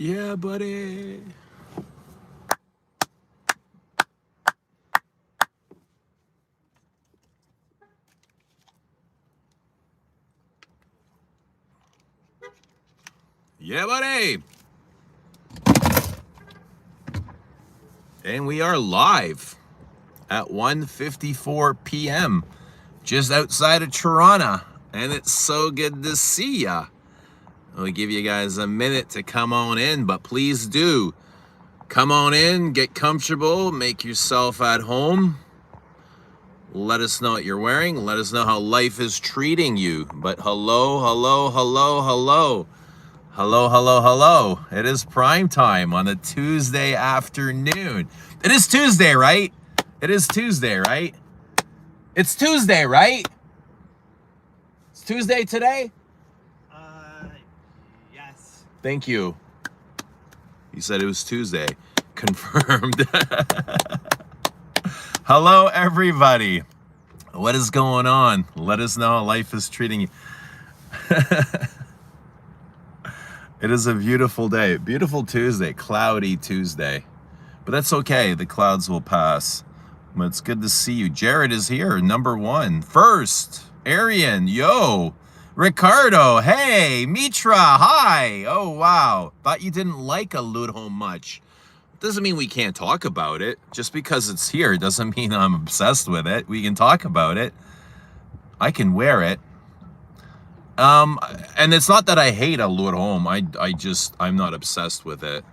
Yeah, buddy. Yeah, buddy. And we are live at 1:54 p.m. just outside of Toronto. And it's so good to see ya. I'll give you guys a minute to come on in, but please do. Come on in, get comfortable, make yourself at home. Let us know what you're wearing. Let us know how life is treating you. But hello, hello, hello, hello. Hello, hello, hello. It is prime time on a Tuesday afternoon. It is Tuesday, right? It is Tuesday, right? It's Tuesday, right? It's Tuesday today? Yes. Thank you. You said it was Tuesday. Confirmed. Hello, everybody. What is going on? Let us know how life is treating you. It is a beautiful day. Beautiful Tuesday. Cloudy Tuesday. But that's okay. The clouds will pass. But it's good to see you. Jared is here. Number one. First. Arian. Yo. Ricardo. Hey. Mitra. Hi. Oh, wow. Thought you didn't like Allure Homme much. Doesn't mean we can't talk about it. Just because it's here doesn't mean I'm obsessed with it. We can talk about it. I can wear it. And it's not that I hate Allure Homme. I'm not obsessed with it.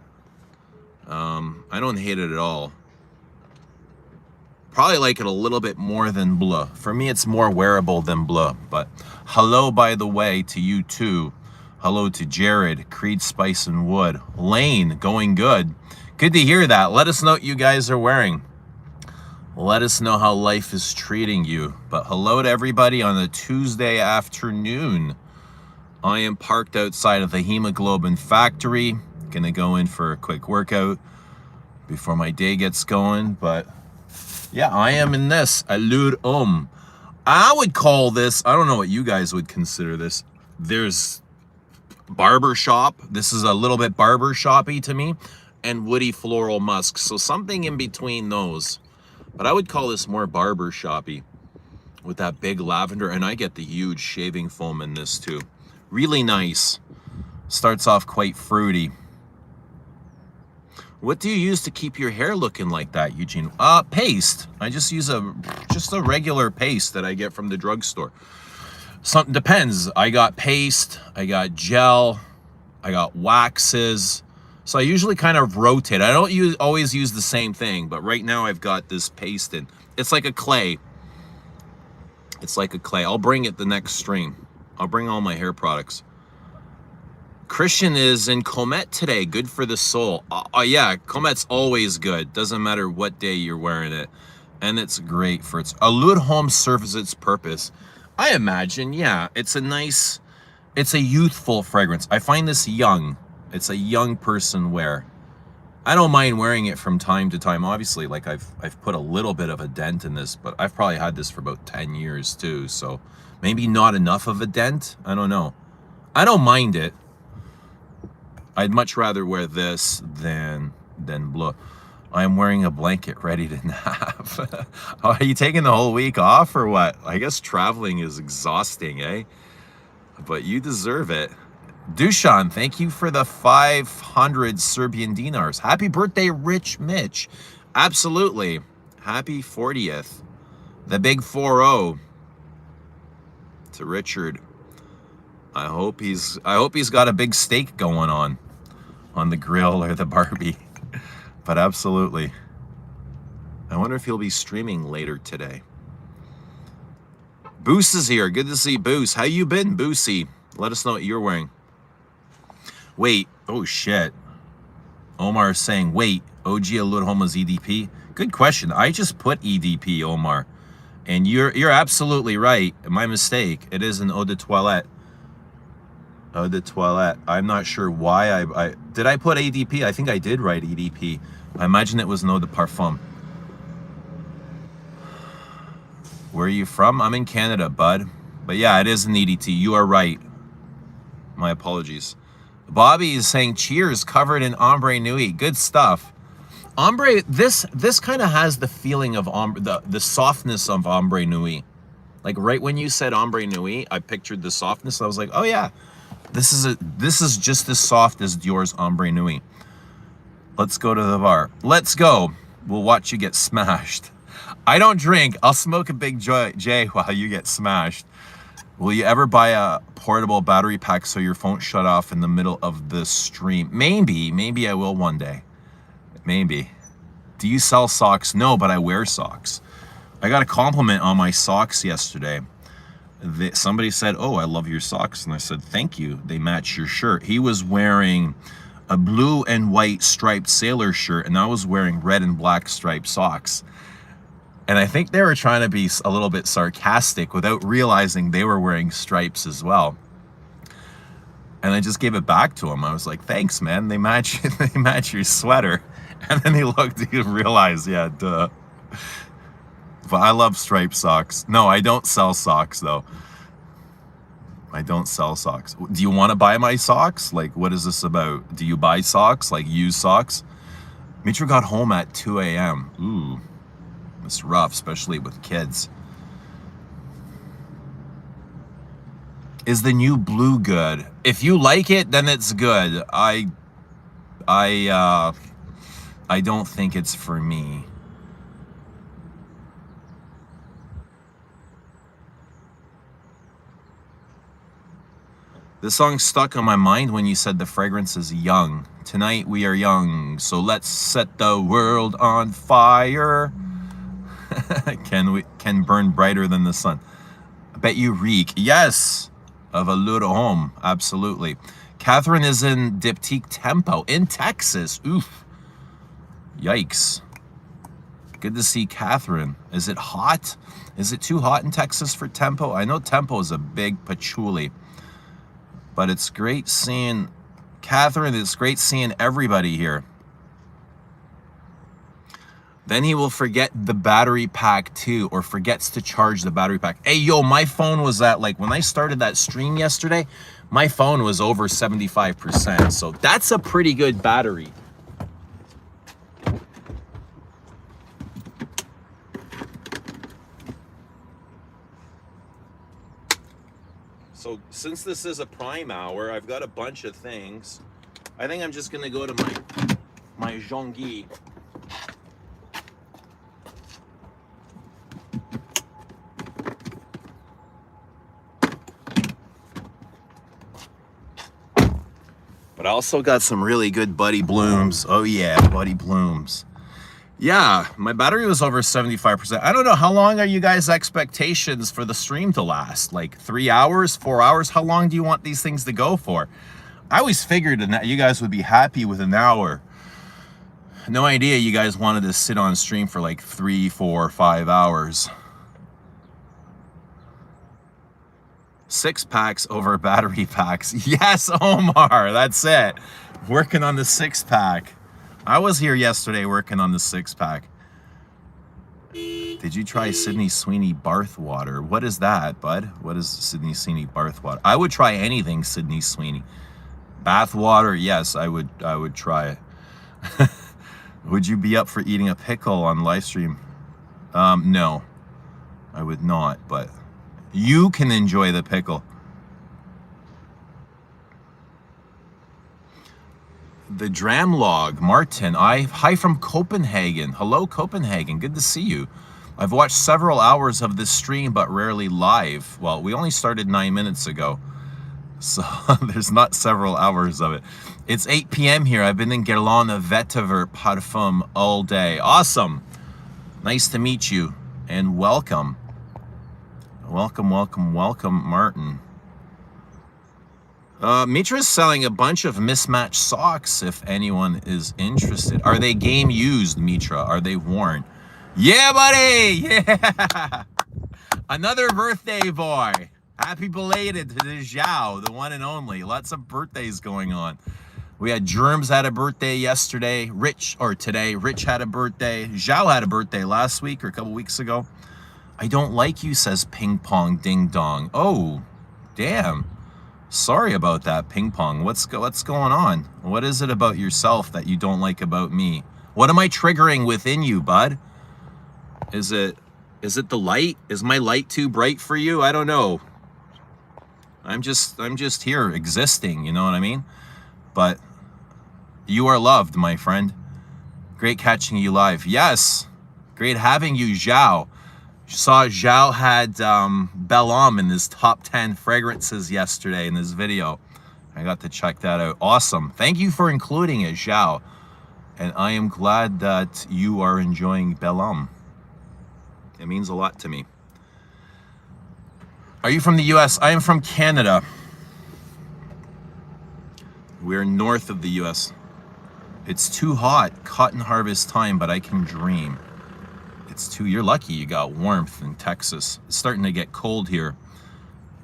I don't hate it at all. Probably like it a little bit more than Bleu. For me, it's more wearable than Bleu. But hello, by the way, to you too. Hello to Jared, Creed Spice and Wood. Lane, going good. Good to hear that. Let us know what you guys are wearing. Let us know how life is treating you. But hello to everybody on a Tuesday afternoon. I am parked outside of the hemoglobin factory. Gonna go in for a quick workout before my day gets going. But yeah, I am in this Allure Homme. I would call this, I don't know what you guys would consider this. There's barbershop. This is a little bit barbershoppy to me. And woody floral musk. So something in between those. But I would call this more barbershoppy with that big lavender. And I get the huge shaving foam in this too. Really nice. Starts off quite fruity. What do you use to keep your hair looking like that, Eugene? Paste. I just use just a regular paste that I get from the drugstore. Something depends. I got paste, I got gel, I got waxes. So I usually kind of rotate. I don't always use the same thing, but right now I've got this paste in. It's like a clay. It's like a clay. I'll bring it the next stream. I'll bring all my hair products. Christian is in Comet today. Good for the soul. Yeah, Comet's always good. Doesn't matter what day you're wearing it. And it's great for its... Allure Homme serves its purpose. I imagine, yeah. It's a youthful fragrance. I find this young. It's a young person wear. I don't mind wearing it from time to time. Obviously, like I've put a little bit of a dent in this, but I've probably had this for about 10 years too. So maybe not enough of a dent. I don't know. I don't mind it. I'd much rather wear this than Bleu. I'm wearing a blanket ready to nap. Are you taking the whole week off or what? I guess traveling is exhausting, eh? But you deserve it. Dushan, thank you for the 500 Serbian dinars. Happy birthday, Rich Mitch. Absolutely. Happy 40th. The big 4-0 to Richard. I hope he's got a big steak going on the grill or the Barbie. But absolutely. I wonder if he'll be streaming later today. Boos is here. Good to see Boos. How you been, Boosy? Let us know what you're wearing. Wait. Oh, shit. Omar is saying, wait, OG Allure Homme is EDP? Good question. I just put EDP, Omar. And you're absolutely right. My mistake. It is an eau de toilette. Eau de toilette. I'm not sure why did I put ADP? I think I did write EDP. I imagine it was an eau de parfum. Where are you from? I'm in Canada, bud. But yeah, it is an EDT. You are right. My apologies. Bobby is saying cheers, covered in ombre nui. Good stuff. Ombre, this kind of has the feeling of the softness of ombre nui. Like right when you said ombre nui, I pictured the softness. I was like, oh yeah, this is just as soft as Dior's ombre nui. Let's go to the bar. Let's go. We'll watch you get smashed. I don't drink. I'll smoke a big J while you get smashed. Will you ever buy a portable battery pack so your phone shut off in the middle of the stream? Maybe I will one day. Maybe. Do you sell socks? No, but I wear socks. I got a compliment on my socks yesterday. Somebody said, oh, I love your socks. And I said, thank you. They match your shirt. He was wearing a blue and white striped sailor shirt, and I was wearing red and black striped socks. And I think they were trying to be a little bit sarcastic without realizing they were wearing stripes as well. And I just gave it back to him. I was like, thanks, man. They match your sweater. And then he looked, he realized, yeah, duh. But I love striped socks. No, I don't sell socks, though. I don't sell socks. Do you want to buy my socks? Like, what is this about? Do you buy socks, like used socks? Mitra got home at 2 a.m. Ooh, it's rough, especially with kids. Is the new blue good? If you like it, then it's good. I don't think it's for me. This song stuck on my mind when you said the fragrance is young. Tonight we are young, so let's set the world on fire. Can burn brighter than the sun. I bet you reek. Yes, of Allure, Homme. Absolutely. Catherine is in Diptyque Tempo in Texas. Oof. Yikes. Good to see Catherine. Is it hot? Is it too hot in Texas for Tempo? I know Tempo is a big patchouli. But it's great seeing Catherine. It's great seeing everybody here. Then he will forget the battery pack too, or forgets to charge the battery pack. Hey, yo, my phone was at, like, when I started that stream yesterday, my phone was over 75%. So that's a pretty good battery. So since this is a prime hour, I've got a bunch of things. I think I'm just gonna go to my Jean-Guy. But I also got some really good Buddy Blooms. Oh yeah, Buddy Blooms. Yeah, my battery was over 75%. I don't know, how long are you guys' expectations for the stream to last? Like 3 hours, 4 hours? How long do you want these things to go for? I always figured that you guys would be happy with an hour. No idea you guys wanted to sit on stream for like 3, 4, 5 hours. 6 packs over battery packs. Yes, Omar, that's it. Working on the 6-pack. I was here yesterday working on the 6-pack. Did you try Sydney Sweeney Barth water? What is that, bud? What is Sydney Sweeney Barth water? I would try anything Sydney Sweeney. Bath water, yes, I would try it. Would you be up for eating a pickle on live stream? No, I would not, but you can enjoy the pickle. The Dramlog, Martin, hi from Copenhagen. Hello, Copenhagen, good to see you. I've watched several hours of this stream, but rarely live. Well, we only started 9 minutes ago, so there's not several hours of it. It's 8 p.m. here. I've been in Guerlain Vetiver Parfum all day. Awesome. Nice to meet you, and welcome. Welcome, welcome, welcome, Martin. Mitra's selling a bunch of mismatched socks if anyone is interested. Are they game used, Mitra? Are they worn? Yeah, buddy! Yeah! Another birthday boy. Happy belated to the Zhao, the one and only. Lots of birthdays going on. We had Germs had a birthday yesterday. Rich had a birthday. Zhao had a birthday last week or a couple weeks ago. I don't like you, says Ping Pong Ding Dong. Oh, damn. Sorry about that, ping pong. What's going on? What is it about yourself that you don't like about me? What am I triggering within you, bud? Is it the light? Is my light too bright for you? I don't know. I'm just here existing, you know what I mean? But you are loved, my friend. Great catching you live. Yes. Great having you, Zhao. Saw Zhao had Bel Homme in his top 10 fragrances yesterday in this video. I got to check that out. Awesome. Thank you for including it, Zhao. And I am glad that you are enjoying Bel Homme. It means a lot to me. Are you from the US? I am from Canada. We're north of the US. It's too hot, cotton harvest time, but I can dream. You're lucky you got warmth in Texas. It's starting to get cold here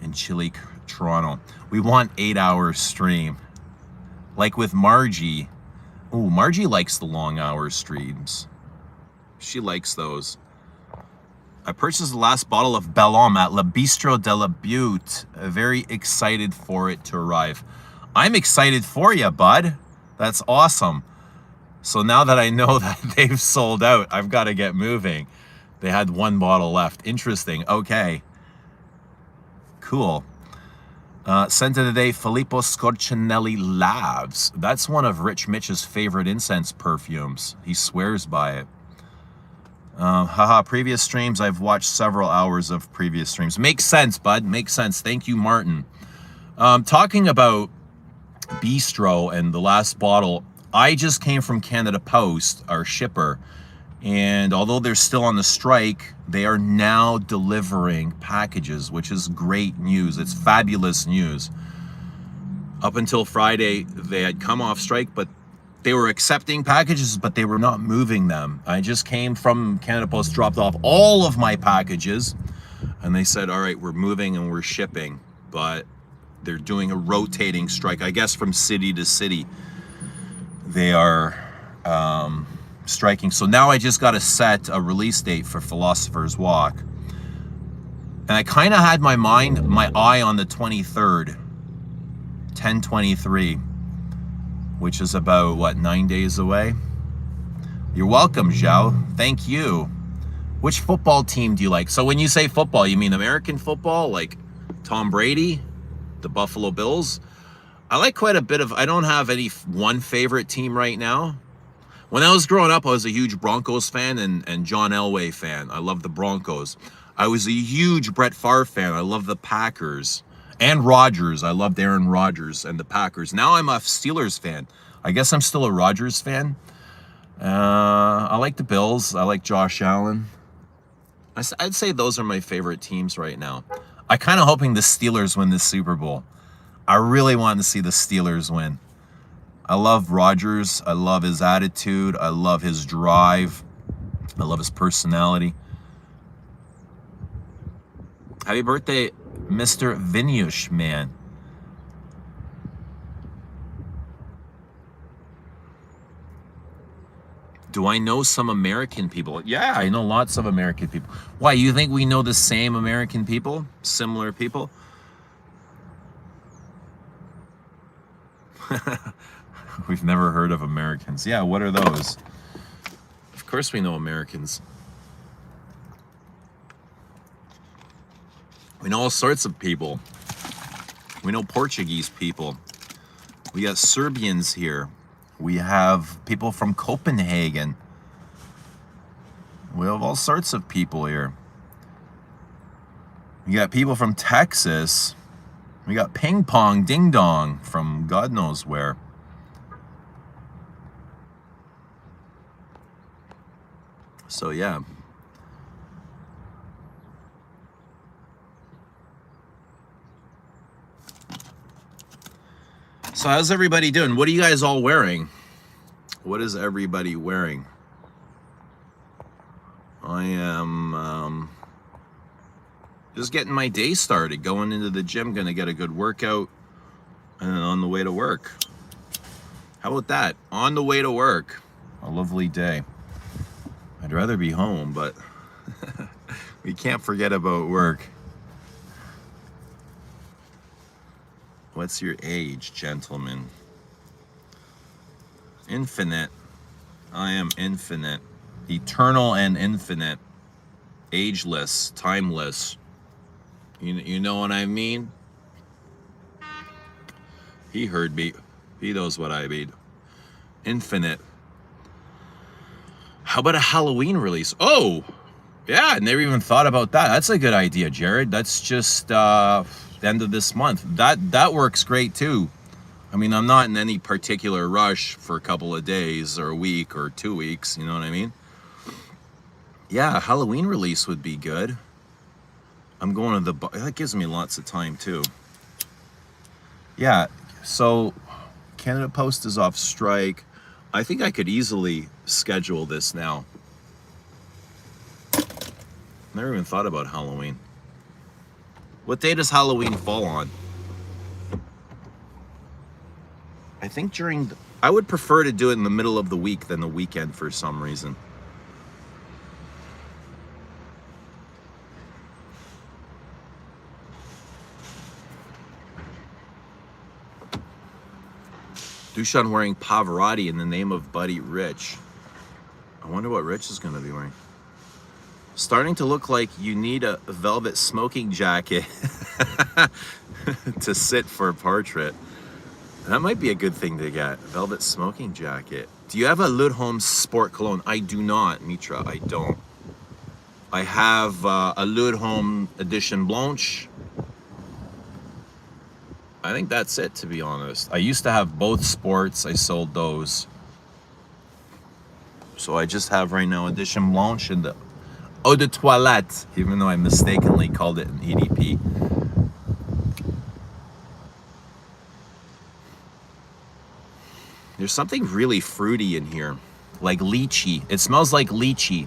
in chilly Toronto. We want 8-hour stream. Like with Margie. Ooh, Margie likes the long hour streams. She likes those. I purchased the last bottle of Bel Homme at La Bistro de la Butte. Very excited for it to arrive. I'm excited for you, bud. That's awesome. So now that I know that they've sold out, I've got to get moving. They had one bottle left. Interesting. Okay. Cool. Scent of the day, Filippo Scorcinelli Labs. That's one of Rich Mitch's favorite incense perfumes. He swears by it. Haha, previous streams. I've watched several hours of previous streams. Makes sense, bud. Makes sense. Thank you, Martin. Talking about Bistro and the last bottle, I just came from Canada Post, our shipper, and although they're still on the strike, they are now delivering packages, which is great news. It's fabulous news. Up until Friday, they had come off strike, but they were accepting packages, but they were not moving them. I just came from Canada Post, dropped off all of my packages, and they said, all right, we're moving and we're shipping, but they're doing a rotating strike, I guess from city to city. They are striking. So now I just got to set a release date for Philosopher's Walk. And I kind of had my eye on the 23rd, 10/23, which is about, what, 9 days away? You're welcome, Zhao. Thank you. Which football team do you like? So when you say football, you mean American football, like Tom Brady, the Buffalo Bills? I like quite a bit of, I don't have any one favorite team right now. When I was growing up, I was a huge Broncos fan and John Elway fan. I love the Broncos. I was a huge Brett Favre fan. I love the Packers. And Rodgers. I loved Aaron Rodgers and the Packers. Now I'm a Steelers fan. I guess I'm still a Rodgers fan. I like the Bills. I like Josh Allen. I'd say those are my favorite teams right now. I'm kind of hoping the Steelers win this Super Bowl. I really want to see the Steelers win. I love Rodgers. I love his attitude. I love his drive. I love his personality. Happy birthday, Mr. Vinyush, man. Do I know some American people? Yeah, I know lots of American people. Why, you think we know the same American people? Similar people? We've never heard of Americans. Yeah, what are those? Of course we know Americans. We know all sorts of people. We know Portuguese people. We got Serbians here. We have people from Copenhagen. We have all sorts of people here. We got people from Texas. We got Ping Pong Ding Dong from God knows where. So yeah. So how's everybody doing? What are you guys all wearing? What is everybody wearing? I am just getting my day started, going into the gym, gonna get a good workout, and then on the way to work. How about that? On the way to work. A lovely day. I'd rather be home, but we can't forget about work. What's your age, gentlemen? Infinite. I am infinite. Eternal and infinite. Ageless. Timeless. You know what I mean? He heard me. He knows what I mean. Infinite. How about a Halloween release? Oh! Yeah, I never even thought about that. That's a good idea, Jared. That's just the end of this month. That works great too. I mean, I'm not in any particular rush for a couple of days or a week or 2 weeks, you know what I mean? Yeah, a Halloween release would be good. I'm going to the bar. That gives me lots of time too. Yeah, so Canada Post is off strike. I think I could easily schedule this now. Never even thought about Halloween. What day does Halloween fall on? I think I would prefer to do it in the middle of the week than the weekend for some reason. Dushan wearing Pavarotti in the name of Buddy Rich. I wonder what Rich is going to be wearing. Starting to look like you need a velvet smoking jacket to sit for a portrait. That might be a good thing to get. Velvet smoking jacket. Do you have a Homme sport cologne? I do not, Mitra. I don't. I have a Homme edition blanche. I think that's it, to be honest. I used to have both sports. I sold those. So I just have right now edition blanche and the eau de toilette, even though I mistakenly called it an EDP. There's something really fruity in here, like lychee. It smells like lychee.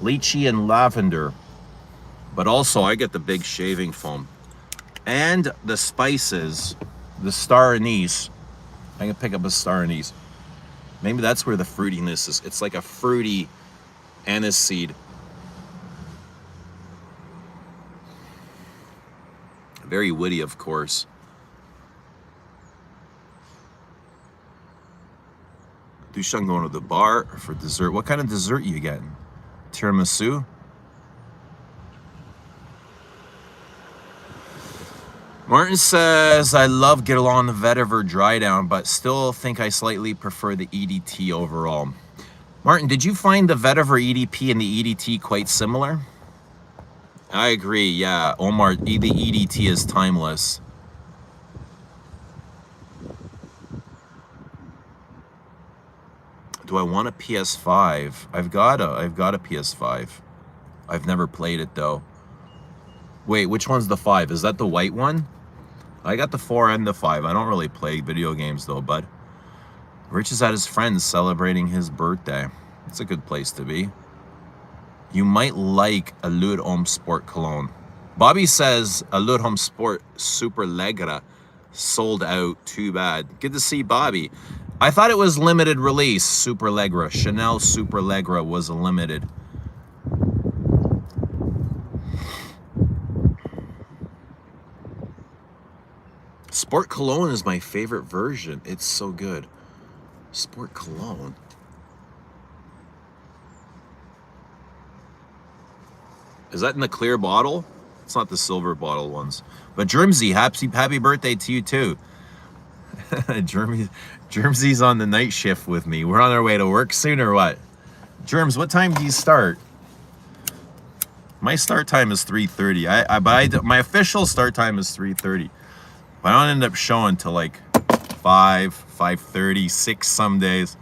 Lychee and lavender. But also, I get the big shaving foam. And the spices, the star anise. I can pick up a star anise. Maybe that's where the fruitiness is. It's like a fruity anise seed. Very woody, of course. Dushan going to the bar for dessert. What kind of dessert you getting? Tiramisu? Martin says, I love Guerlain Vetiver Dry Down, but still think I slightly prefer the EDT overall. Martin, did you find the Vetiver EDP and the EDT quite similar? I agree, yeah. Omar, the EDT is timeless. Do I want a PS5? I've got a PS5. I've never played it though. Wait, which one's the 5? Is that the white one? I got the 4 and the 5. I don't really play video games though, bud. Rich is at his friend's celebrating his birthday. It's a good place to be. You might like Allure Homme Sport Cologne. Bobby says Allure Homme Sport Super Legra sold out. Too bad. Good to see Bobby. I thought it was limited release, Super Legra. Chanel Super Legra was a limited. Sport Cologne is my favorite version. It's so good. Sport Cologne. Is that in the clear bottle? It's not the silver bottle ones. But Germsy, happy birthday to you too. Germsy's on the night shift with me. We're on our way to work soon or what? Germs, what time do you start? My start time is 3:30. My official start time is 3:30. I don't end up showing till like 5:30, 6 some days.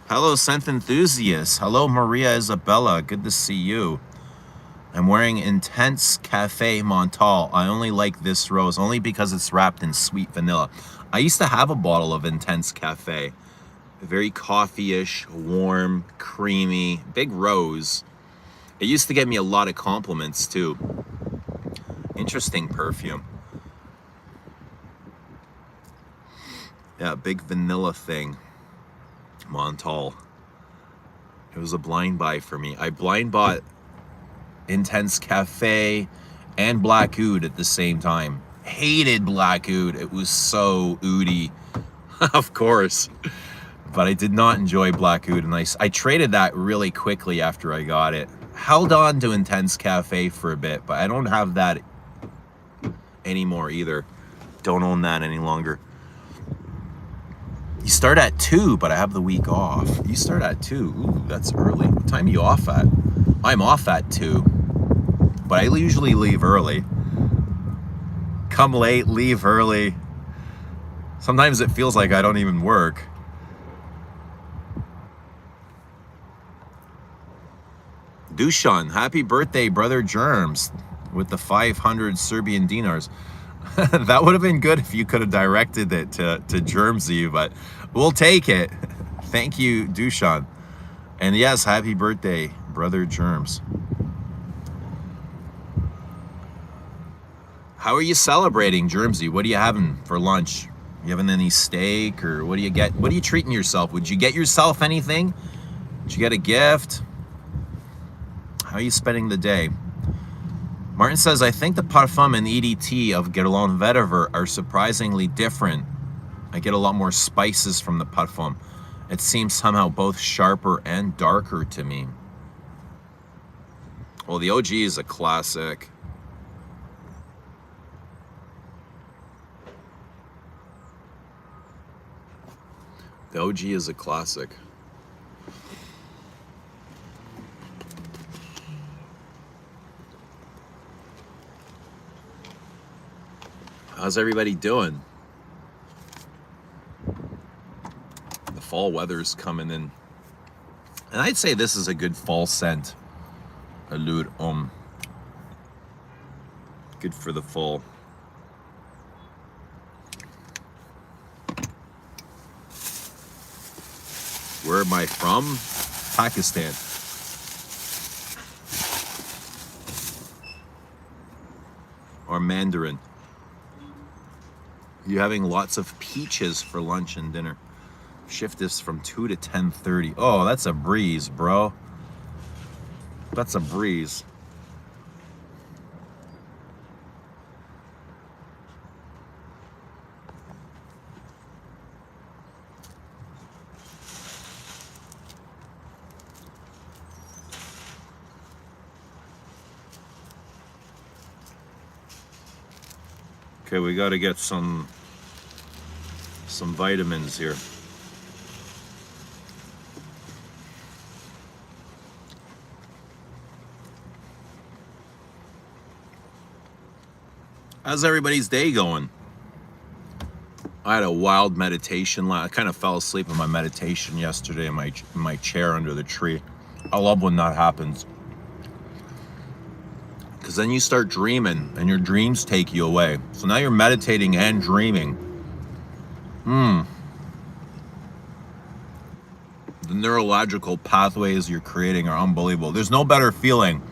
Hello, Synth Enthusiast. Hello, Maria Isabella. Good to see you. I'm wearing Intense Cafe Montal. I only like this rose, only because it's wrapped in sweet vanilla. I used to have a bottle of Intense Cafe. Very coffee-ish, warm, creamy, big rose. It used to get me a lot of compliments, too. Interesting perfume. Yeah, big vanilla thing. Montal. It was a blind buy for me. I blind bought Intense Cafe and Black Oud at the same time. Hated Black Oud. It was so oudy. Of course. But I did not enjoy Black Oud, and I traded that really quickly after I got it. Held on to Intense Cafe for a bit, but I don't have that anymore either. Don't own that any longer. You start at 2, but I have the week off. You start at 2. Ooh, that's early. What time are you off at? I'm off at 2, but I usually leave early. Come late, leave early. Sometimes it feels like I don't even work. Dushan, happy birthday, brother Germs, with the 500 Serbian dinars. That would have been good if you could have directed it to Germsy, but we'll take it. Thank you, Dushan. And yes, happy birthday, brother Germs. How are you celebrating, Germsy? What are you having for lunch? You having any steak, or what do you get? What are you treating yourself? Would you get yourself anything? Did you get a gift? How are you spending the day? Martin says, I think the parfum and EDT of Guerlain Vetiver are surprisingly different. I get a lot more spices from the parfum. It seems somehow both sharper and darker to me. Well, the OG is a classic. The OG is a classic. How's everybody doing? The fall weather's coming in. And I'd say this is a good fall scent. Allure Homme. Good for the fall. Where am I from? Pakistan. Or Mandarin. You're having lots of peaches for lunch and dinner. Shift is from 2 to 10:30. Oh, that's a breeze, bro. That's a breeze. Okay, we got to get some vitamins here. How's everybody's day going? I had a wild meditation. I kind of fell asleep in my meditation yesterday in my chair under the tree. I love when that happens. Because then you start dreaming and your dreams take you away. So now you're meditating and dreaming. The neurological pathways you're creating are unbelievable. There's no better feeling.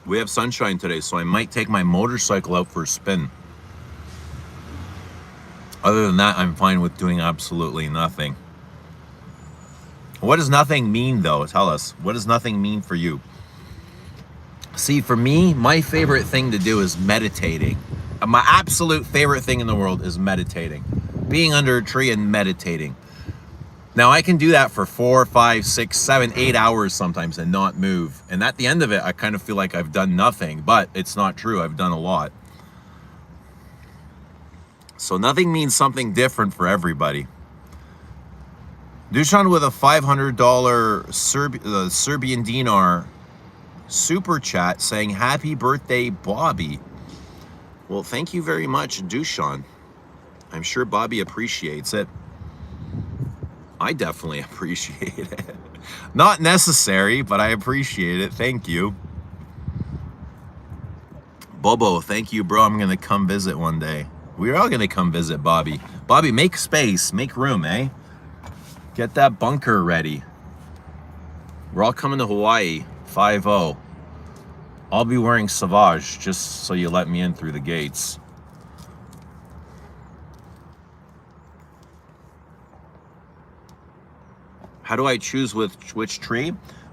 We have sunshine today, so I might take my motorcycle out for a spin. Other than that, I'm fine with doing absolutely nothing. What does nothing mean, though? Tell us. What does nothing mean for you? See, for me, my favorite thing to do is meditating. My absolute favorite thing in the world is meditating. Being under a tree and meditating. Now, I can do that for 4, 5, 6, 7, 8 hours sometimes and not move. And at the end of it, I kind of feel like I've done nothing. But it's not true. I've done a lot. So nothing means something different for everybody. Dushan with a $500 Serbian dinar super chat saying, happy birthday, Bobby. Well, thank you very much, Dushan. I'm sure Bobby appreciates it. I definitely appreciate it. Not necessary, but I appreciate it. Thank you. Bobo, thank you, bro. I'm going to come visit one day. We're all going to come visit Bobby. Bobby, make space, make room, eh? Get that bunker ready. We're all coming to Hawaii, 5-0. I'll be wearing Savage just so you let me in through the gates. How do I choose which tree?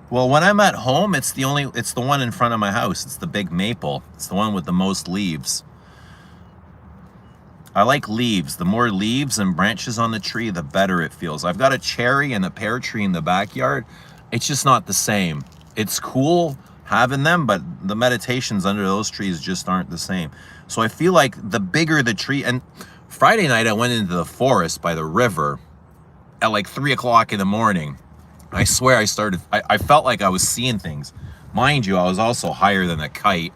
Well, when I'm at home, it's the one in front of my house. It's the big maple. It's the one with the most leaves. I like leaves. The more leaves and branches on the tree, the better it feels. I've got a cherry and a pear tree in the backyard. It's just not the same. It's cool having them, but the meditations under those trees just aren't the same. So I feel like the bigger the tree, and Friday night I went into the forest by the river at like 3 o'clock in the morning. I swear I felt like I was seeing things. Mind you, I was also higher than a kite.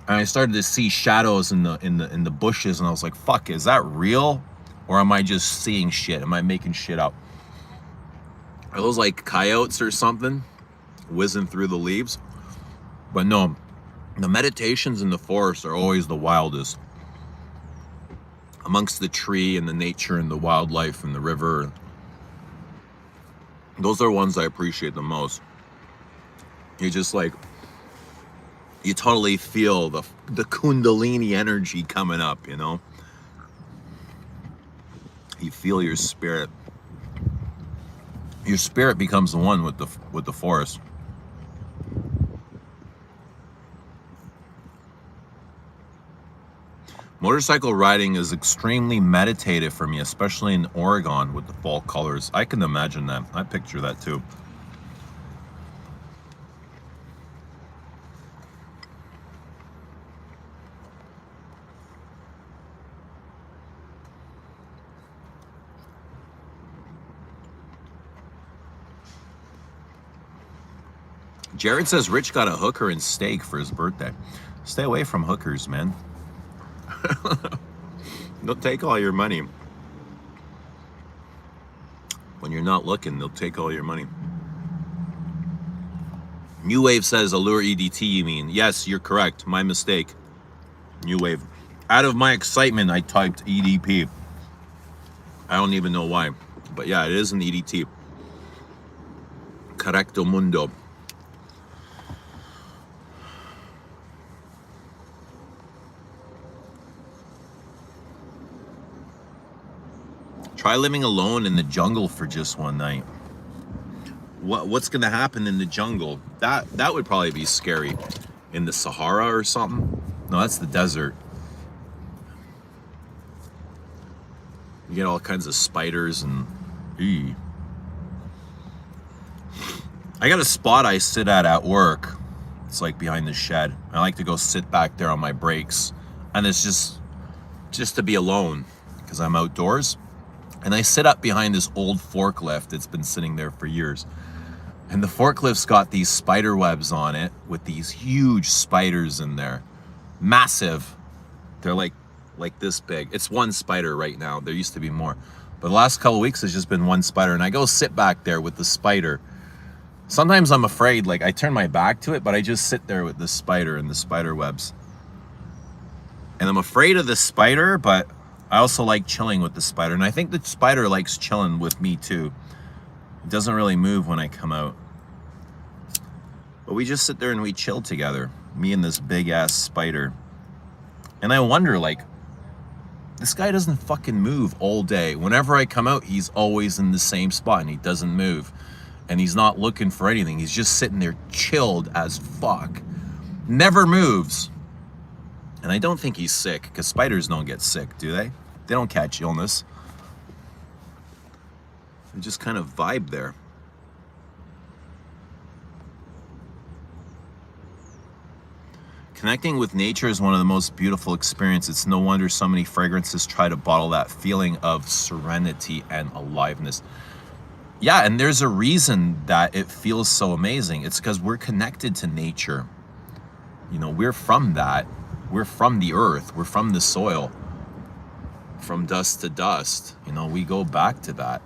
And I started to see shadows in the bushes, and I was like, fuck, is that real? Or am I just seeing shit? Am I making shit up? Are those like coyotes or something whizzing through the leaves? But no, the meditations in the forest are always the wildest. Amongst the tree and the nature and the wildlife and the river. Those are ones I appreciate the most. You just like, you totally feel the Kundalini energy coming up, you know? You feel your spirit. Your spirit becomes the one with the forest. Motorcycle riding is extremely meditative for me, especially in Oregon with the fall colors. I can imagine that. I picture that too. Jared says Rich got a hooker and steak for his birthday. Stay away from hookers, man. They'll take all your money. When you're not looking, they'll take all your money. New Wave says Allure EDT, you mean? Yes, you're correct. My mistake. New Wave. Out of my excitement, I typed EDP. I don't even know why. But yeah, it is an EDT. Correcto mundo. Try living alone in the jungle for just one night. What's gonna happen in the jungle? That would probably be scary. In the Sahara or something? No, that's the desert. You get all kinds of spiders and... Eee. I got a spot I sit at work. It's like behind the shed. I like to go sit back there on my breaks. And it's just to be alone because I'm outdoors. And I sit up behind this old forklift that's been sitting there for years. And the forklift's got these spider webs on it with these huge spiders in there. Massive. They're like this big. It's one spider right now. There used to be more. But the last couple of weeks, it's just been one spider. And I go sit back there with the spider. Sometimes I'm afraid, like I turn my back to it, but I just sit there with the spider and the spider webs. And I'm afraid of the spider, but I also like chilling with the spider. And I think the spider likes chilling with me too. It doesn't really move when I come out. But we just sit there and we chill together. Me and this big ass spider. And I wonder, like, this guy doesn't fucking move all day. Whenever I come out, he's always in the same spot and he doesn't move. And he's not looking for anything. He's just sitting there chilled as fuck. Never moves. And I don't think he's sick, because spiders don't get sick, do they? They don't catch illness. They just kind of vibe there. Connecting with nature is one of the most beautiful experiences. It's no wonder so many fragrances try to bottle that feeling of serenity and aliveness. Yeah, and there's a reason that it feels so amazing. It's because we're connected to nature. You know, we're from that. We're from the earth. We're from the soil. From dust to dust. You know, we go back to that.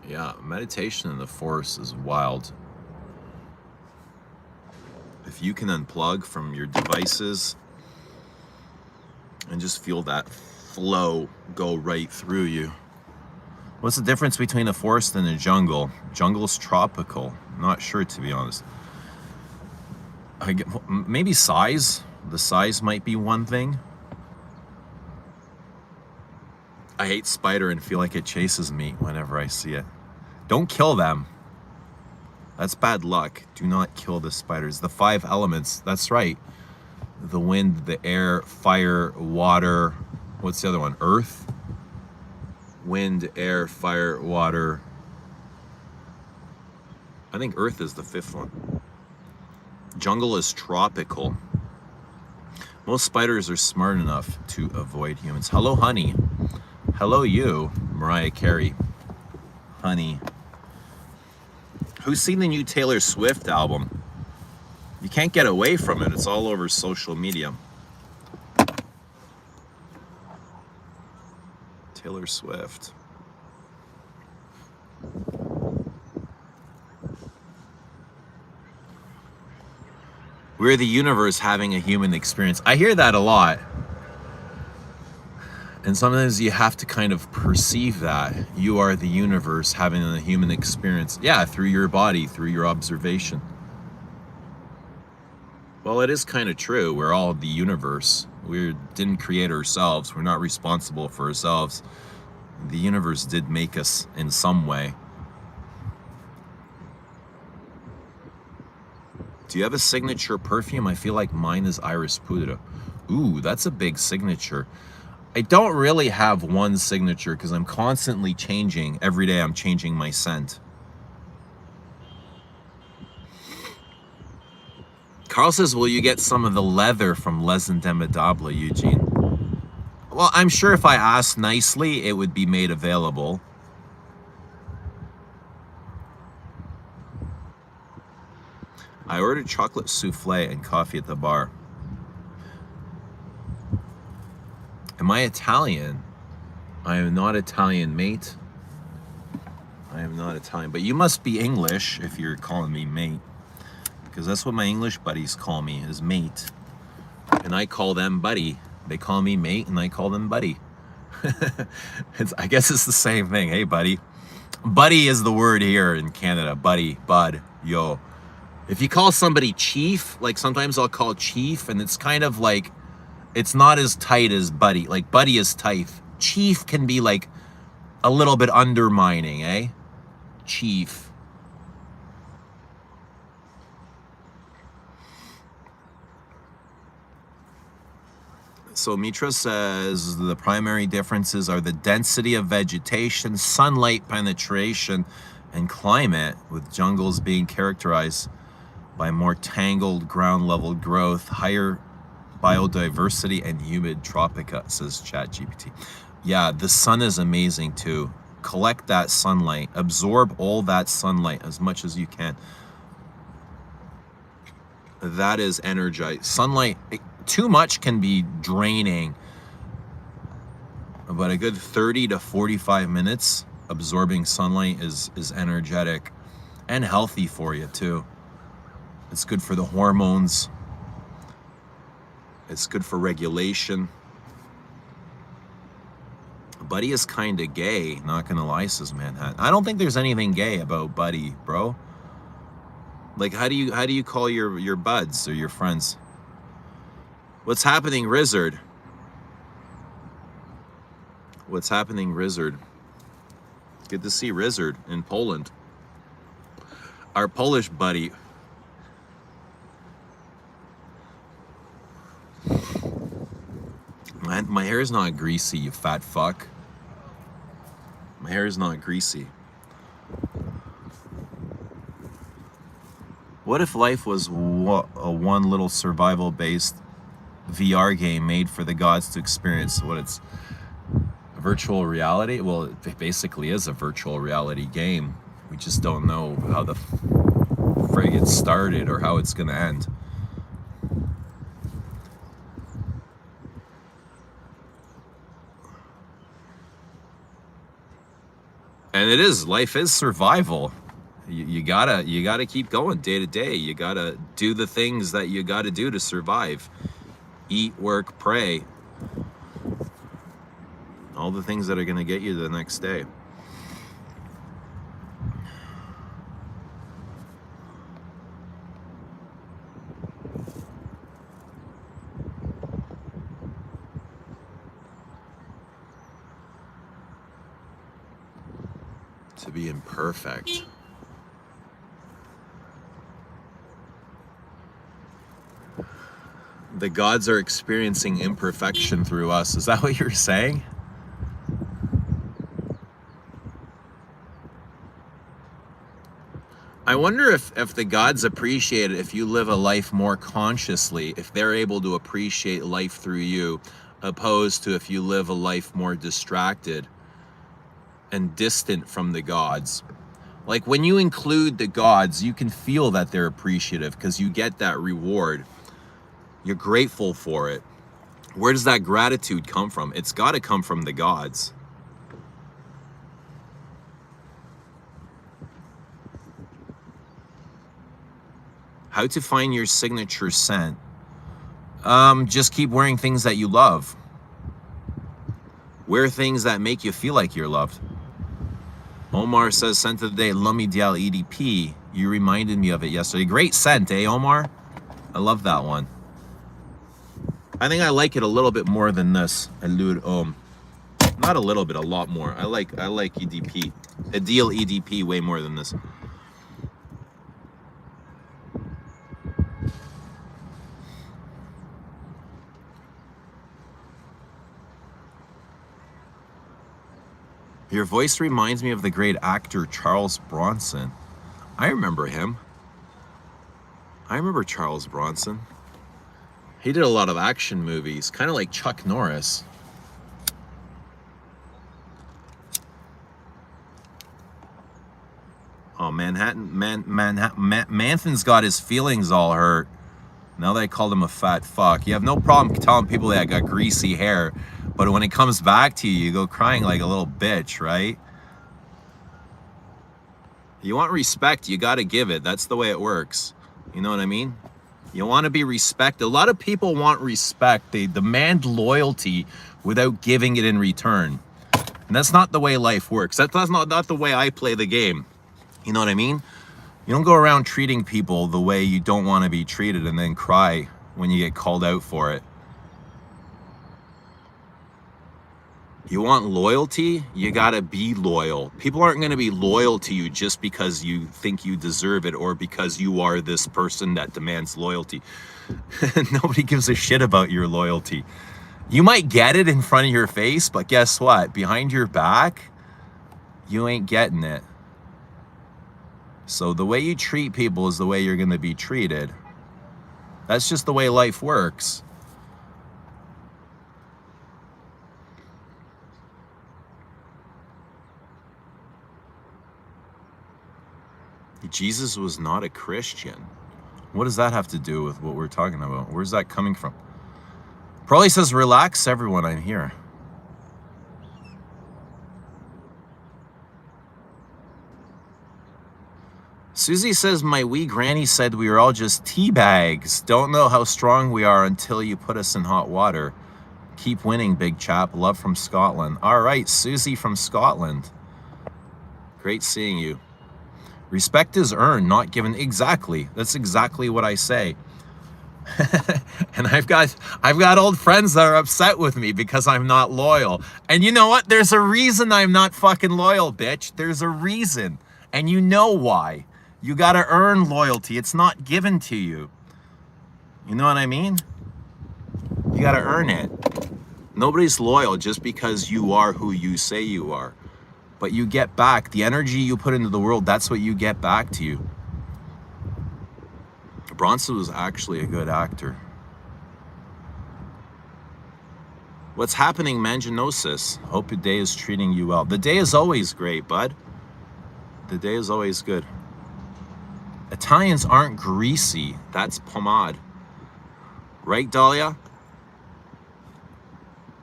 Yeah, meditation in the forest is wild. If you can unplug from your devices and just feel that flow go right through you. What's the difference between the forest and the jungle? Jungle's tropical. Not sure, to be honest. Maybe size. The size might be one thing. I hate spider and feel like it chases me whenever I see it. Don't kill them. That's bad luck. Do not kill the spiders. The 5 elements. That's right. The wind, the air, fire, water. What's the other one? Earth. Wind, air, fire, water. I think earth is the 5th one. Jungle is tropical. Most spiders are smart enough to avoid humans. Hello, honey. Hello, you, Mariah Carey. Honey. Who's seen the new Taylor Swift album? You can't get away from it. It's all over social media. Taylor Swift. We're the universe having a human experience. I hear that a lot. And sometimes you have to kind of perceive that. You are the universe having a human experience. Yeah, through your body, through your observation. Well, it is kind of true. We're all the universe. We didn't create ourselves. We're not responsible for ourselves. The universe did make us in some way. Do you have a signature perfume? I feel like mine is Iris Pudra. Ooh, that's a big signature. I don't really have one signature because I'm constantly changing. Every day I'm changing my scent. Carl says, will you get some of the leather from Les Indemnidables, Eugene? Well, I'm sure if I asked nicely, it would be made available. I ordered chocolate souffle and coffee at the bar. Am I Italian? I am not Italian, mate. I am not Italian, but you must be English if you're calling me mate. Because that's what my English buddies call me, is mate. And I call them buddy. They call me mate and I call them buddy. I guess it's the same thing. Hey, buddy. Buddy is the word here in Canada. Buddy, bud, yo. If you call somebody chief, like sometimes I'll call chief, and it's kind of like, it's not as tight as buddy. Like buddy is tight. Chief can be like a little bit undermining, eh? Chief. So Mitra says the primary differences are the density of vegetation, sunlight penetration, and climate, with jungles being characterized by more tangled ground level growth, higher biodiversity, and humid tropica, says ChatGPT. Yeah, the sun is amazing too. Collect that sunlight, absorb all that sunlight as much as you can. That is energized. Sunlight, too much can be draining, but a good 30 to 45 minutes absorbing sunlight is energetic and healthy for you too. It's good for the hormones. It's good for regulation. Buddy is kind of gay, not gonna lie, says Manhattan. I don't think there's anything gay about buddy, bro. Like, how do you call your buds or your friends? What's happening, Rizzard? What's happening, Rizzard? Good to see Rizzard in Poland. Our Polish buddy. My hair is not greasy, you fat fuck. My hair is not greasy. What if life was a one little survival-based VR game made for the gods to experience what it's virtual reality? Well, it basically is a virtual reality game. We just don't know how the frig it started or how it's gonna end. And it is, life is survival. You gotta keep going day to day. You gotta do the things that you gotta do to survive. Eat, work, pray. All the things that are gonna get you the next day. To be imperfect. The gods are experiencing imperfection through us. Is that what you're saying? I wonder if the gods appreciate it if you live a life more consciously, if they're able to appreciate life through you, opposed to if you live a life more distracted and distant from the gods. Like when you include the gods, you can feel that they're appreciative because you get that reward. You're grateful for it. Where does that gratitude come from? It's got to come from the gods. How to find your signature scent? Just keep wearing things that you love. Wear things that make you feel like you're loved. Omar says, scent of the day, Lumi Dial EDP. You reminded me of it yesterday. Great scent, eh, Omar? I love that one. I think I like it a little bit more than this. Allure Homme. Not a little bit, a lot more. I like EDP. Ideal EDP way more than this. Your voice reminds me of the great actor Charles Bronson. I remember him. I remember Charles Bronson. He did a lot of action movies, kind of like Chuck Norris. Oh, Manthon's got his feelings all hurt. Now they called him a fat fuck. You have no problem telling people that got greasy hair, but when it comes back to you, you go crying like a little bitch, right? You want respect, you gotta give it. That's the way it works. You know what I mean? You want to be respected. A lot of people want respect. They demand loyalty without giving it in return. And that's not the way life works. That's not the way I play the game. You know what I mean? You don't go around treating people the way you don't want to be treated and then cry when you get called out for it. You want loyalty? You gotta be loyal. People aren't gonna be loyal to you just because you think you deserve it or because you are this person that demands loyalty. Nobody gives a shit about your loyalty. You might get it in front of your face, but guess what? Behind your back, you ain't getting it. So the way you treat people is the way you're gonna be treated. That's just the way life works. Jesus was not a Christian. What does that have to do with what we're talking about? Where's that coming from? Probably says, relax everyone, I'm here. Susie says, my wee granny said we were all just tea bags. Don't know how strong we are until you put us in hot water. Keep winning, big chap. Love from Scotland. All right, Susie from Scotland. Great seeing you. Respect is earned, not given. Exactly. That's exactly what I say. And I've got old friends that are upset with me because I'm not loyal. And you know what? There's a reason I'm not fucking loyal, bitch. There's a reason. And you know why. You gotta earn loyalty. It's not given to you. You know what I mean? You gotta earn it. Nobody's loyal just because you are who you say you are. But you get back the energy you put into the world. That's what you get back to you. Bronson was actually a good actor. What's happening, Manginosis? Hope your day is treating you well. The day is always great, bud. The day is always good. Italians aren't greasy. That's pomade. Right, Dahlia?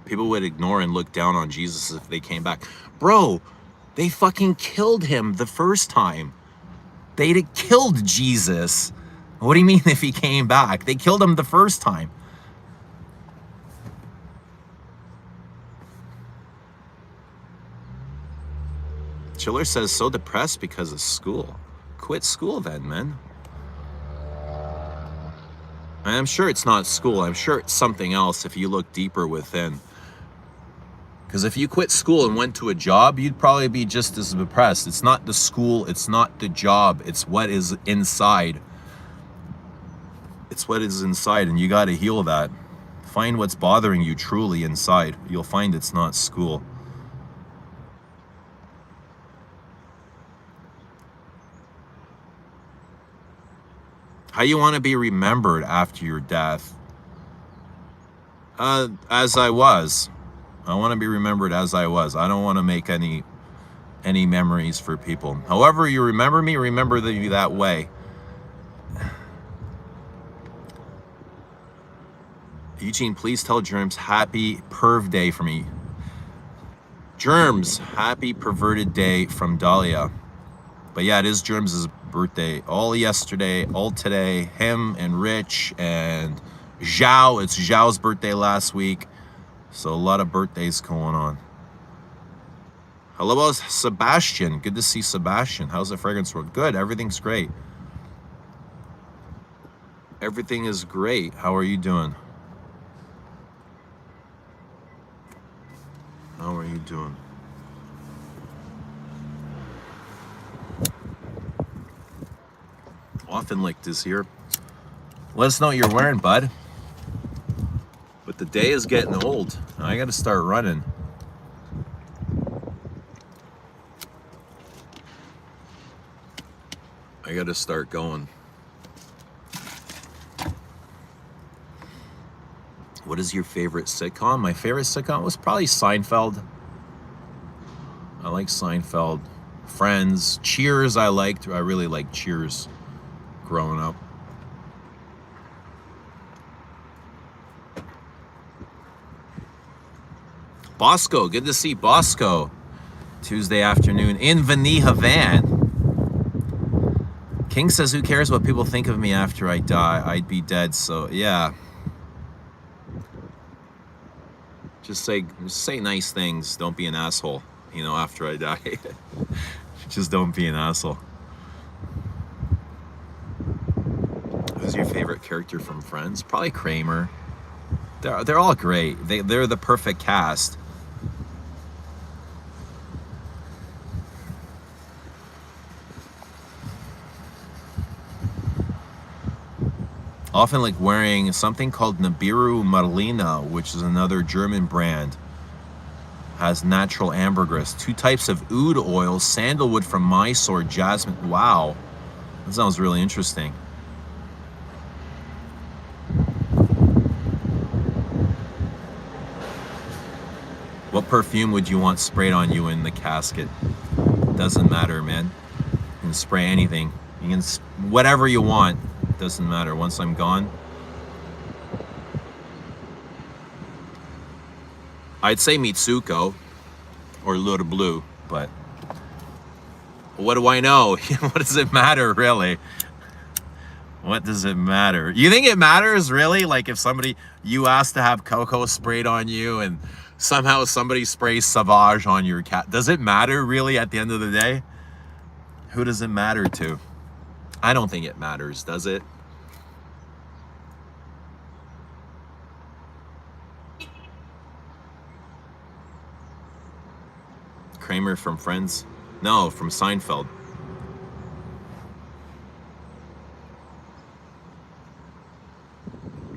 People would ignore and look down on Jesus if they came back. Bro, they fucking killed him the first time. They'd have killed Jesus. What do you mean if he came back? They killed him the first time. Chiller says, so depressed because of school. Quit school then, man. I'm sure it's not school. I'm sure it's something else if you look deeper within. Because if you quit school and went to a job, you'd probably be just as depressed. It's not the school, it's not the job, it's what is inside. It's what is inside, and you got to heal that. Find what's bothering you truly inside. You'll find it's not school. How you want to be remembered after your death? As I was. I want to be remembered as I was. I don't want to make any memories for people. However you remember me, remember me that way. Eugene, please tell Germs happy perv day for me. Germs, happy perverted day from Dahlia. But yeah, it is Germs' birthday. All yesterday, all today. Him and Rich and Zhao. It's Zhao's birthday last week. So a lot of birthdays going on. Hello, Sebastian. Good to see Sebastian. How's the fragrance world? Good. Everything's great. Everything is great. How are you doing? How are you doing? Often Licked is here. Let us know what you're wearing, bud. But the day is getting old. I got to start running. I got to start going. What is your favorite sitcom? My favorite sitcom was probably Seinfeld. I like Seinfeld. Friends. Cheers I liked. I really liked Cheers growing up. Bosco, good to see Bosco. Tuesday afternoon in Vaniha Van. King says, who cares what people think of me after I die? I'd be dead, so yeah. Just say nice things. Don't be an asshole, you know, after I die. Just don't be an asshole. Who's your favorite character from Friends? Probably Kramer. They're all great. They're the perfect cast. Often like wearing something called Nibiru Marlina, which is another German brand. Has natural ambergris. 2 types of oud oil, sandalwood from Mysore, jasmine. Wow, that sounds really interesting. What perfume would you want sprayed on you in the casket? Doesn't matter, man. You can spray anything. You can, whatever you want. Doesn't matter. Once I'm gone, I'd say Mitsuko or L'Eau Bleu, but what do I know? What does it matter, really? What does it matter? You think it matters, really? Like if you asked to have cocoa sprayed on you and somehow somebody sprays Sauvage on your cat, does it matter, really, at the end of the day? Who does it matter to? I don't think it matters, does it? Kramer from Friends? No, from Seinfeld.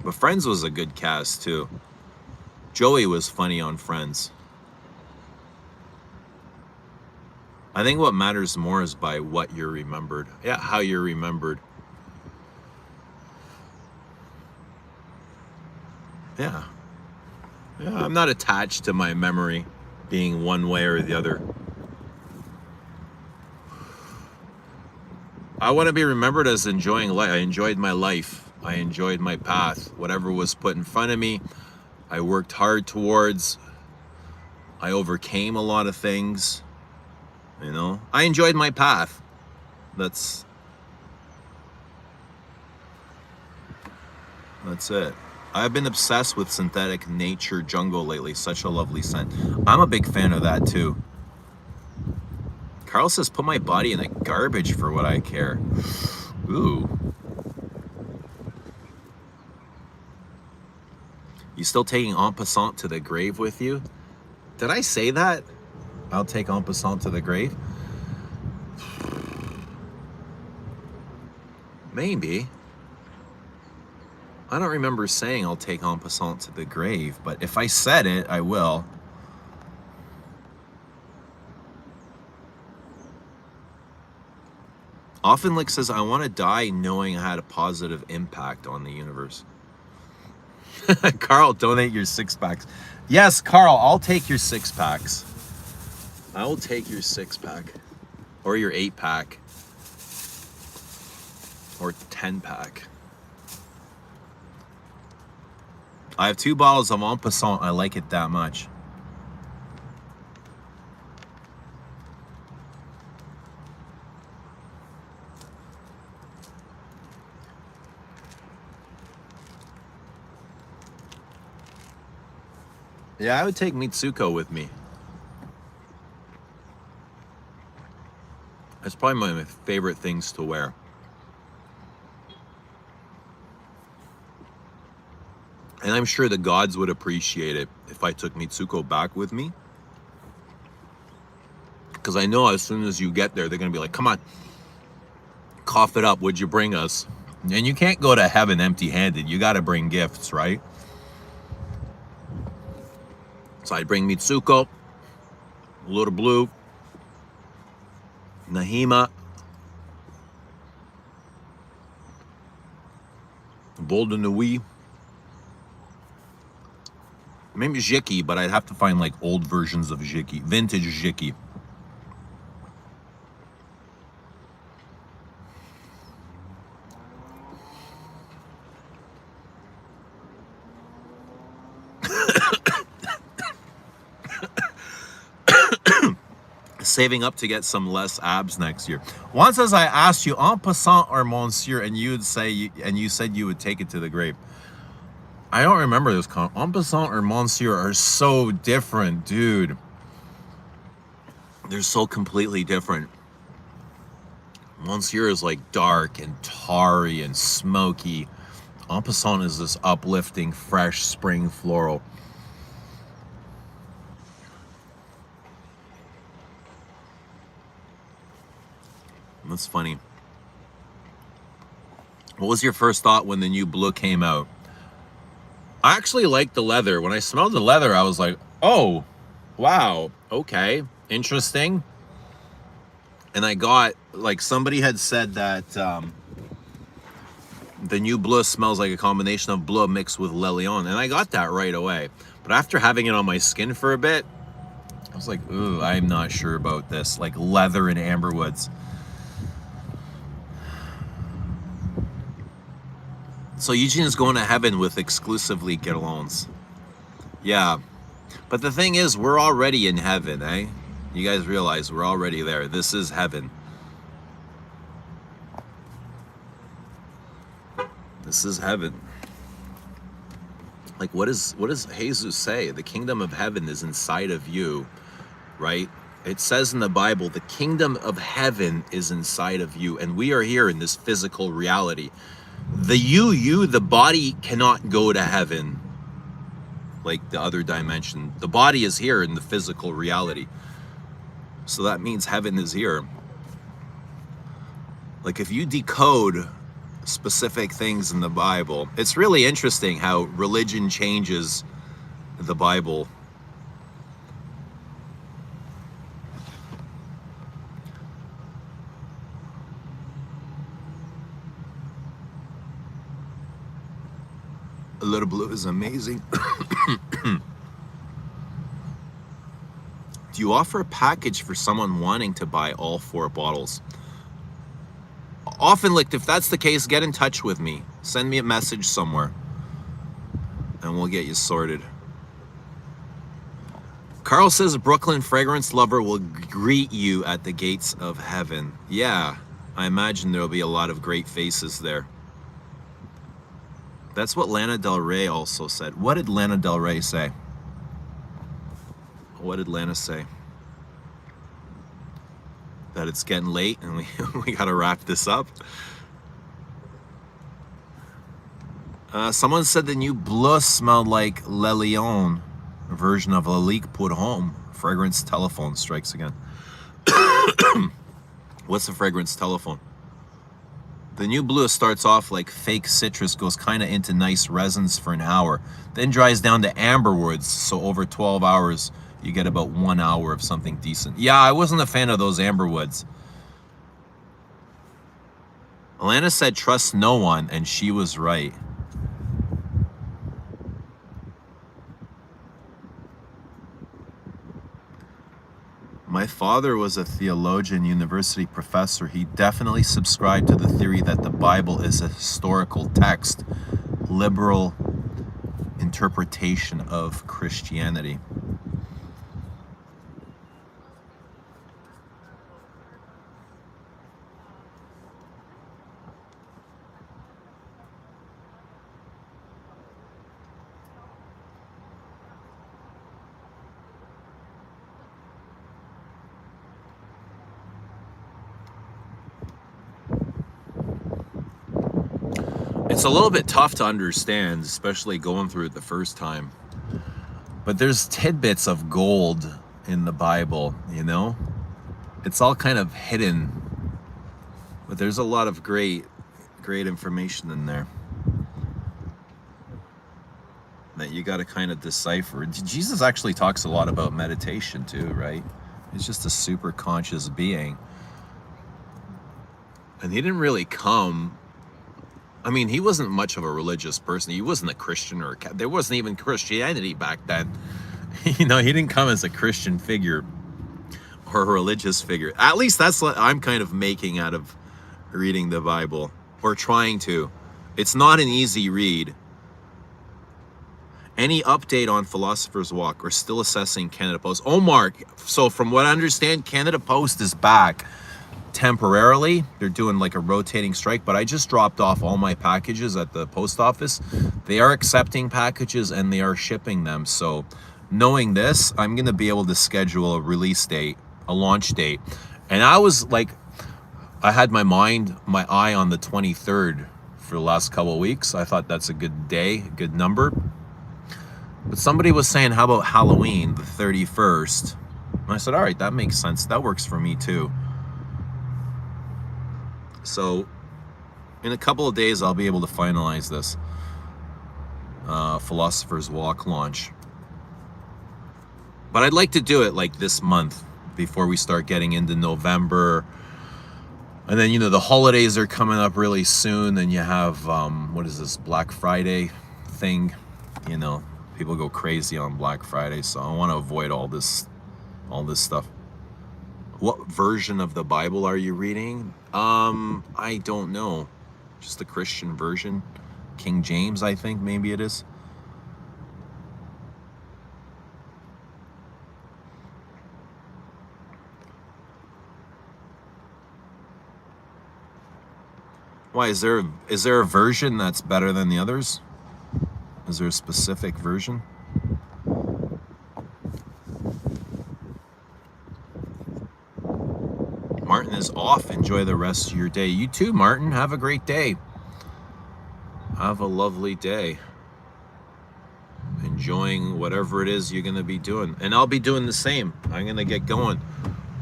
But Friends was a good cast, too. Joey was funny on Friends. I think what matters more is by what you're remembered. Yeah, how you're remembered. Yeah. Yeah, I'm not attached to my memory being one way or the other. I want to be remembered as enjoying life. I enjoyed my life. I enjoyed my path. Whatever was put in front of me, I worked hard towards. I overcame a lot of things. You know, I enjoyed my path. That's That's it. I've been obsessed with synthetic nature jungle lately. Such a lovely scent. I'm a big fan of that too. Carl says, put my body in the garbage for what I care. Ooh. You still taking en passant to the grave with you? Did I say that? I'll take en passant to the grave? Maybe. I don't remember saying I'll take en passant to the grave, but if I said it, I will. Oftenlick says, I want to die knowing I had a positive impact on the universe. Carl, donate your 6-packs. Yes, Carl, I'll take your 6-packs. I will take your 6-pack. Or your 8-pack. Or 10-pack. I have 2 bottles of en passant. I like it that much. Yeah, I would take Mitsuko with me. That's probably one of my favorite things to wear. And I'm sure the gods would appreciate it if I took Mitsuko back with me. Because I know as soon as you get there, they're going to be like, come on, cough it up. What'd you bring us? And you can't go to heaven empty-handed. You got to bring gifts, right? So I'd bring Mitsuko, Little Blue, Nahima, Bold de Nuit, maybe Jiki, but I'd have to find like old versions of Jiki, vintage Jiki. Saving up to get some less abs next year. Once, as I asked you, en passant or monsieur, and you said you would take it to the grave. I don't remember this. En passant or monsieur are so different, dude. They're so completely different. Monsieur is like dark and tarry and smoky. En passant is this uplifting, fresh spring floral. That's funny. What was your first thought when the new Blue came out? I actually liked the leather. When I smelled the leather, I was like, oh, wow, okay, interesting. And I got, like, somebody had said that the new Blue smells like a combination of Blue mixed with Le Lion. And I got that right away. But after having it on my skin for a bit, I was like, ooh, I'm not sure about this. Like leather and amberwoods. So Eugene is going to heaven with exclusively Guerlains. Yeah. But the thing is, we're already in heaven, eh? You guys realize we're already there. This is heaven. This is heaven. Like, what does Jesus say? The kingdom of heaven is inside of you, right? It says in the Bible, the kingdom of heaven is inside of you. And we are here in this physical reality. The body cannot go to heaven like the other dimension. The body is here in the physical reality. So that means heaven is here. Like if you decode specific things in the Bible, it's really interesting how religion changes the Bible. A Little Blue is amazing. Do you offer a package for someone wanting to buy all 4 bottles? Often, like, if that's the case, get in touch with me. Send me a message somewhere, and we'll get you sorted. Carl says Brooklyn fragrance lover will greet you at the gates of heaven. Yeah, I imagine there'll be a lot of great faces there. That's what Lana Del Rey also said. What did Lana Del Rey say? What did Lana say? That it's getting late and we got to wrap this up. Someone said the new Bleu smelled like Le Lion, a version of Lalique put Homme. Fragrance telephone strikes again. What's the fragrance telephone? The new Bleu starts off like fake citrus, goes kind of into nice resins for an hour, then dries down to amber woods. So over 12 hours, you get about 1 hour of something decent. Yeah, I wasn't a fan of those amber woods. Alana said trust no one, and she was right. My father was a theologian, university professor. He definitely subscribed to the theory that the Bible is a historical text, liberal interpretation of Christianity. It's a little bit tough to understand, especially going through it the first time. But there's tidbits of gold in the Bible, you know? It's all kind of hidden. But there's a lot of great information in there that you got to kind of decipher. Jesus actually talks a lot about meditation too, right? He's just a super conscious being. And he didn't really come... I mean, he wasn't much of a religious person. He wasn't a Christian or there wasn't even Christianity back then. You know, he didn't come as a Christian figure or a religious figure. At least that's what I'm kind of making out of reading the Bible, or trying to. It's not an easy read. Any update on Philosopher's Walk or still assessing Canada Post? Oh, Mark, so from what I understand, Canada Post is back. Temporarily, they're doing like a rotating strike, but I just dropped off all my packages at the post office. They are accepting packages and they are shipping them. So knowing this, I'm going to be able to schedule a release date, a launch date. And I was like, I had my eye on the 23rd for the last couple of weeks. I thought that's a good day, a good number. But somebody was saying, how about Halloween, the 31st? And I said, all right, that makes sense. That works for me too. So in a couple of days, I'll be able to finalize this Philosopher's Walk launch. But I'd like to do it like this month before we start getting into November. And then, you know, the holidays are coming up really soon. Then you have, what is this, Black Friday thing? You know, people go crazy on Black Friday. So I want to avoid all this stuff. What version of the Bible are you reading? I don't know. Just the Christian version. King James, I think maybe it is. Why, is there a version that's better than the others? Is there a specific version? Martin is off. Enjoy the rest of your day. You too, Martin. Have a great day. Have a lovely day. Enjoying whatever it is you're going to be doing. And I'll be doing the same. I'm going to get going.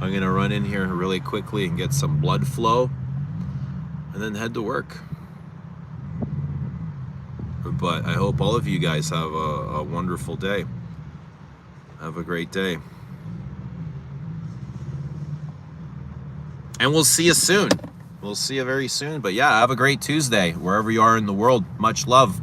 I'm going to run in here really quickly and get some blood flow. And then head to work. But I hope all of you guys have a wonderful day. Have a great day. And we'll see you soon. We'll see you very soon. But yeah, have a great Tuesday, wherever you are in the world. Much love.